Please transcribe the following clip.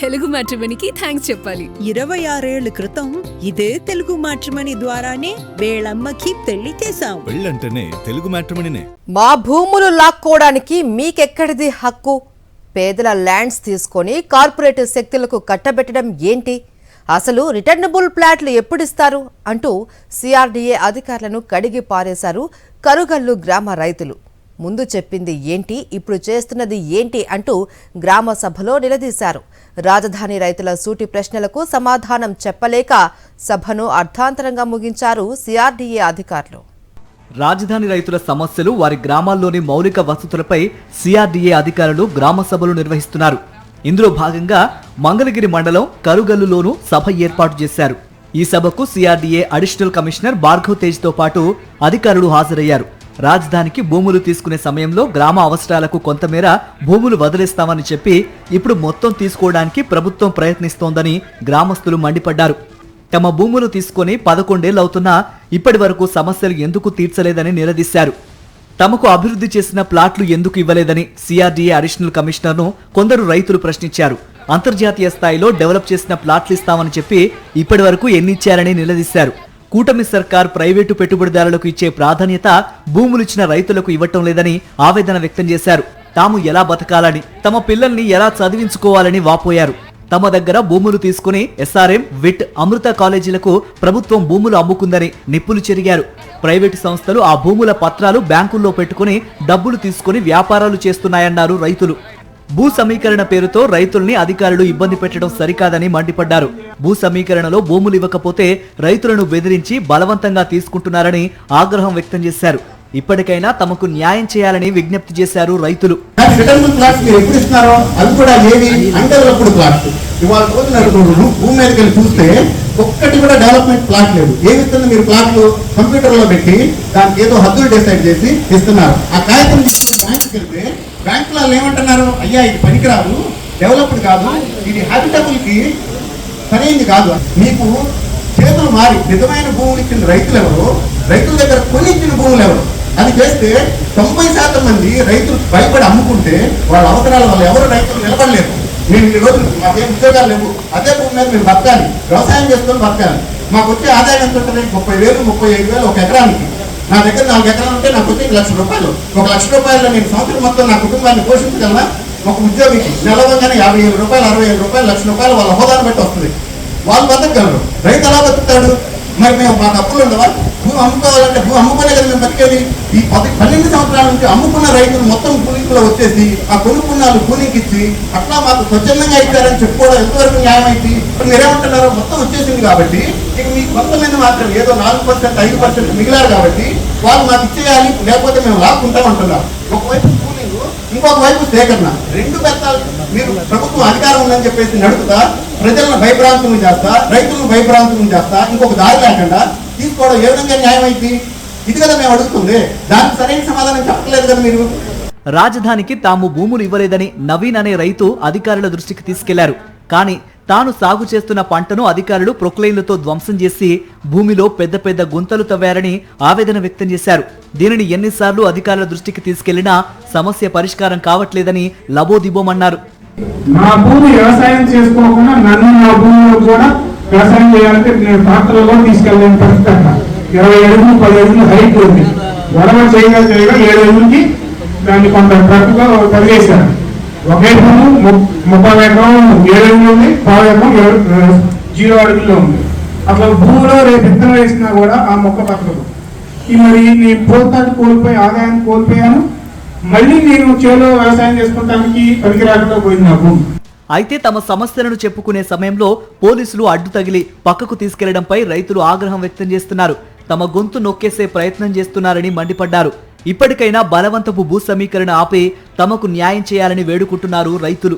Telugu మ్యాట్రిమోనీకి thanks చెప్పాలి. 26 ఏళ్ల క్రితం ఇదే తెలుగు మ్యాట్రిమోనీ ద్వారానే వేళమ్మకి పెళ్లి చేశాం. పెళ్ళంటేనే తెలుగు మ్యాట్రిమోనీనే. మా భూములు లాక్కోవడానికి మీకెక్కడిది హక్కు? పేదల ల్యాండ్స్ తీసుకొని కార్పొరేట్ శక్తులకు కట్టబెట్టడం ఏంటి? అసలు రిటర్నబుల్ ప్లాట్లు ఎప్పుడిస్తారు అంటూ సిఆర్డీఏ అధికారులను కడిగి పారేశారు కరుగల్లు గ్రామ రైతులు. ముందు చెప్పింది ఏంటి, ఇప్పుడు చేస్తున్నది ఏంటి అంటూ గ్రామ సభలో నిలదీశారు. రాజధాని రైతుల సూటి ప్రశ్నలకు సమాధానం చెప్పలేక సభను అర్థాంతరంగా ముగించారు సిఆర్డీఏ అధికారులు. రాజధాని రైతుల సమస్యలు, వారి గ్రామాల్లోని మౌలిక వసతులపై సిఆర్డీఏ అధికారులు గ్రామ సభలు నిర్వహిస్తున్నారు. ఇందులో భాగంగా మంగళగిరి మండలం కరుగల్లులోనూ సభ ఏర్పాటు చేశారు. ఈ సభకు సిఆర్డీఏ అడిషనల్ కమిషనర్ భార్గవ్ తేజ్తో పాటు అధికారులు హాజరయ్యారు. రాజధానికి భూములు తీసుకునే సమయంలో గ్రామ అవసరాలకు కొంతమేర భూములు వదిలేస్తామని చెప్పి ఇప్పుడు మొత్తం తీసుకోవడానికి ప్రభుత్వం ప్రయత్నిస్తోందని గ్రామస్తులు మండిపడ్డారు. తమ భూములు తీసుకుని 11 ఏళ్లవుతున్నా ఇప్పటి వరకు సమస్యలు ఎందుకు తీర్చలేదని నిలదీశారు. తమకు అభివృద్ధి చేసిన ప్లాట్లు ఎందుకు ఇవ్వలేదని సిఆర్డీఏ అడిషనల్ కమిషనర్ను కొందరు రైతులు ప్రశ్నించారు. అంతర్జాతీయ స్థాయిలో డెవలప్ చేసిన ప్లాట్లు ఇస్తామని చెప్పి ఇప్పటి వరకు ఎన్నిచ్చారని నిలదీశారు. కూటమి సర్కార్ ప్రైవేటు పెట్టుబడిదారులకు ఇచ్చే ప్రాధాన్యత భూములిచ్చిన రైతులకు ఇవ్వటం లేదని ఆవేదన వ్యక్తం చేశారు. తాము ఎలా బతకాలని, తమ పిల్లల్ని ఎలా చదివించుకోవాలని వాపోయారు. తమ దగ్గర భూములు తీసుకుని ఎస్ఆర్ఎం, విట్, అమృత కాలేజీలకు ప్రభుత్వం భూములు అమ్ముకుందని నిప్పులు చెరిగారు. ప్రైవేటు సంస్థలు ఆ భూముల పత్రాలు బ్యాంకుల్లో పెట్టుకుని డబ్బులు తీసుకుని వ్యాపారాలు చేస్తున్నాయన్నారు రైతులు. భూ సమీకరణ పేరుతో రైతుల్ని అధికారులు ఇబ్బంది పెట్టడం సరికాదని మండిపడ్డారు. భూ సమీకరణలో భూములు ఇవ్వకపోతే రైతులను బెదిరించి బలవంతంగా తీసుకుంటున్నారని ఆగ్రహం వ్యక్తం చేశారు. ఇప్పటికైనా తమకు న్యాయం చేయాలని విజ్ఞప్తి చేశారు రైతులు. ఒక్కటి కూడా డెవలప్మెంట్ ప్లాట్ లేదు. ఏమిస్తుంది మీరు ప్లాట్లు కంప్యూటర్ లో పెట్టి దానికి ఏదో హద్దులు డిసైడ్ చేసి ఇస్తున్నారు. ఆ కాగితం బ్యాంకుకి వెళ్తే బ్యాంక్ వాళ్ళు ఏమంటున్నారు, అయ్యా ఇది పనికిరాదు, డెవలప్డ్ కాదు, ఇది హ్యాబిటబుల్ కి సరైనది కాదు. మీకు చేతులు మారి నిజమైన భూములు ఇచ్చిన రైతులు ఎవరు, రైతుల దగ్గర కొని ఇచ్చిన భూములు ఎవరు? అది చేస్తే 90% మంది రైతులు భయపడి అమ్ముకుంటే వాళ్ళ అవసరాల వల్ల ఎవరు రైతులు నిలబడలేరు. మేము ఈ రోజు మాకేం ఉద్యోగాలు లేవు, అదే భూమి మీద మీరు బతకాలి, వ్యవసాయం చేసుకొని బతకాలి. మాకు వచ్చే ఆదాయం ఎంత ఉంటుంది? 30,000, 35,000 ఒక ఎకరానికి. నా దగ్గర 4 ఎకరాలు ఉంటే నాకు వచ్చే 1 లక్ష రూపాయలు. 1 లక్ష రూపాయలు నేను సంవత్సరం మొత్తం నా కుటుంబాన్ని పోషించగలనా? ఒక ఉద్యోగికి నెలవంగానే 50,000 రూపాయలు, 60,000 రూపాయలు, 1 లక్ష రూపాయలు వాళ్ళ హోదాను బట్టి వస్తుంది. వాళ్ళు బతకగలరు. రైతు ఎలా బతుకుతాడు? మరి మేము మాకు అప్పులు ఉండవా? భూమి అమ్ముకోవాలంటే భూమి అమ్ముకునే కదా మేము బతికేది. ఈ 12 సంవత్సరాల నుంచి అమ్ముకున్న రైతులు మొత్తం కూలింగ్లో వచ్చేసి ఆ కొనుక్కున్నాళ్ళు కూలింగ్ ఇచ్చి అట్లా మాకు స్వచ్ఛందంగా ఇచ్చారని చెప్పుకోవడం ఎంతవరకు న్యాయం అయింది? ఇప్పుడు మీరేమంటున్నారో మొత్తం వచ్చేసింది కాబట్టి ఇక మీకు కొంతమంది మాత్రం ఏదో 4%, 5% మిగిలారు కాబట్టి వాళ్ళు మాకు ఇచ్చేయాలి, లేకపోతే మేము లాక్కుంటాం అంటున్నారు. ఒకవైపు కూలింగ్, ఇంకొక వైపు సేకరణ, 2 పెద్దాలు. మీరు ప్రభుత్వం అధికారం ఉందని చెప్పేసి నడుపుతా ప్రజలను భయభ్రాంతులు చేస్తా, రైతులను భయభ్రాంతులు చేస్తా, ఇంకొక దారి లేకుండా తీసుకోవడం ఏ విధంగా న్యాయం అయింది? ఇది కదా మేము అడుగుతుంది. దానికి సరైన సమాధానం చెప్పలేదు కదా మీరు. రాజధానికి తాము భూములు ఇవ్వలేదని నవీన్ అనే రైతు అధికారుల దృష్టికి తీసుకెళ్లారు. కానీ తాను సాగు చేస్తున్న పంటను అధికారులు ప్రొక్లైన్లతో ధ్వంసం చేసి భూమిలో పెద్ద పెద్ద గుంతలు తవ్వారని ఆవేదన వ్యక్తం చేశారు. దీనిని ఎన్నిసార్లు అధికారుల దృష్టికి తీసుకెళ్లినా సమస్య పరిష్కారం కావట్లేదని లబోదిబోమన్నారు. నా భూమి వ్యవసాయం చేసుకోకుండా నన్ను నా భూమిలో కూడా వ్యవసాయం చేయాలంటే నేను ట్రాక్టర్లో తీసుకెళ్ళలేని పరిస్థితి. అక్కడ 20 అడుగులు 10 అడుగులు హైట్ ఉంది. వడవ చేయగా 7 అడుగులకి దాన్ని కొంత ట్రక్గా కలిగేశారు. ఒకే భూమి 30 ఎకరం 7 అడుగులు ఉంది, 10 ఎకరం 0 అడుగుల్లో ఉంది. అసలు భూమిలో రేపు విత్తనం వేసినా కూడా ఆ మొక్క బతకదు. మరి నేను పోతాన్ని కోల్పోయి ఆదాయాన్ని కోల్పోయాను. మళ్ళీ నేను చేలో వ్యవసాయం చేసుకోవడానికి పనికి రాకుండా పోయింది నా భూమి. అయితే తమ సమస్యలను చెప్పుకునే సమయంలో పోలీసులు అడ్డు తగిలి పక్కకు తీసుకెళ్లడంపై రైతులు ఆగ్రహం వ్యక్తం చేస్తున్నారు. తమ గొంతు నొక్కేసే ప్రయత్నం చేస్తున్నారని మండిపడ్డారు. ఇప్పటికైనా బలవంతపు భూ సమీకరణ ఆపి తమకు న్యాయం చేయాలని వేడుకుంటున్నారు రైతులు.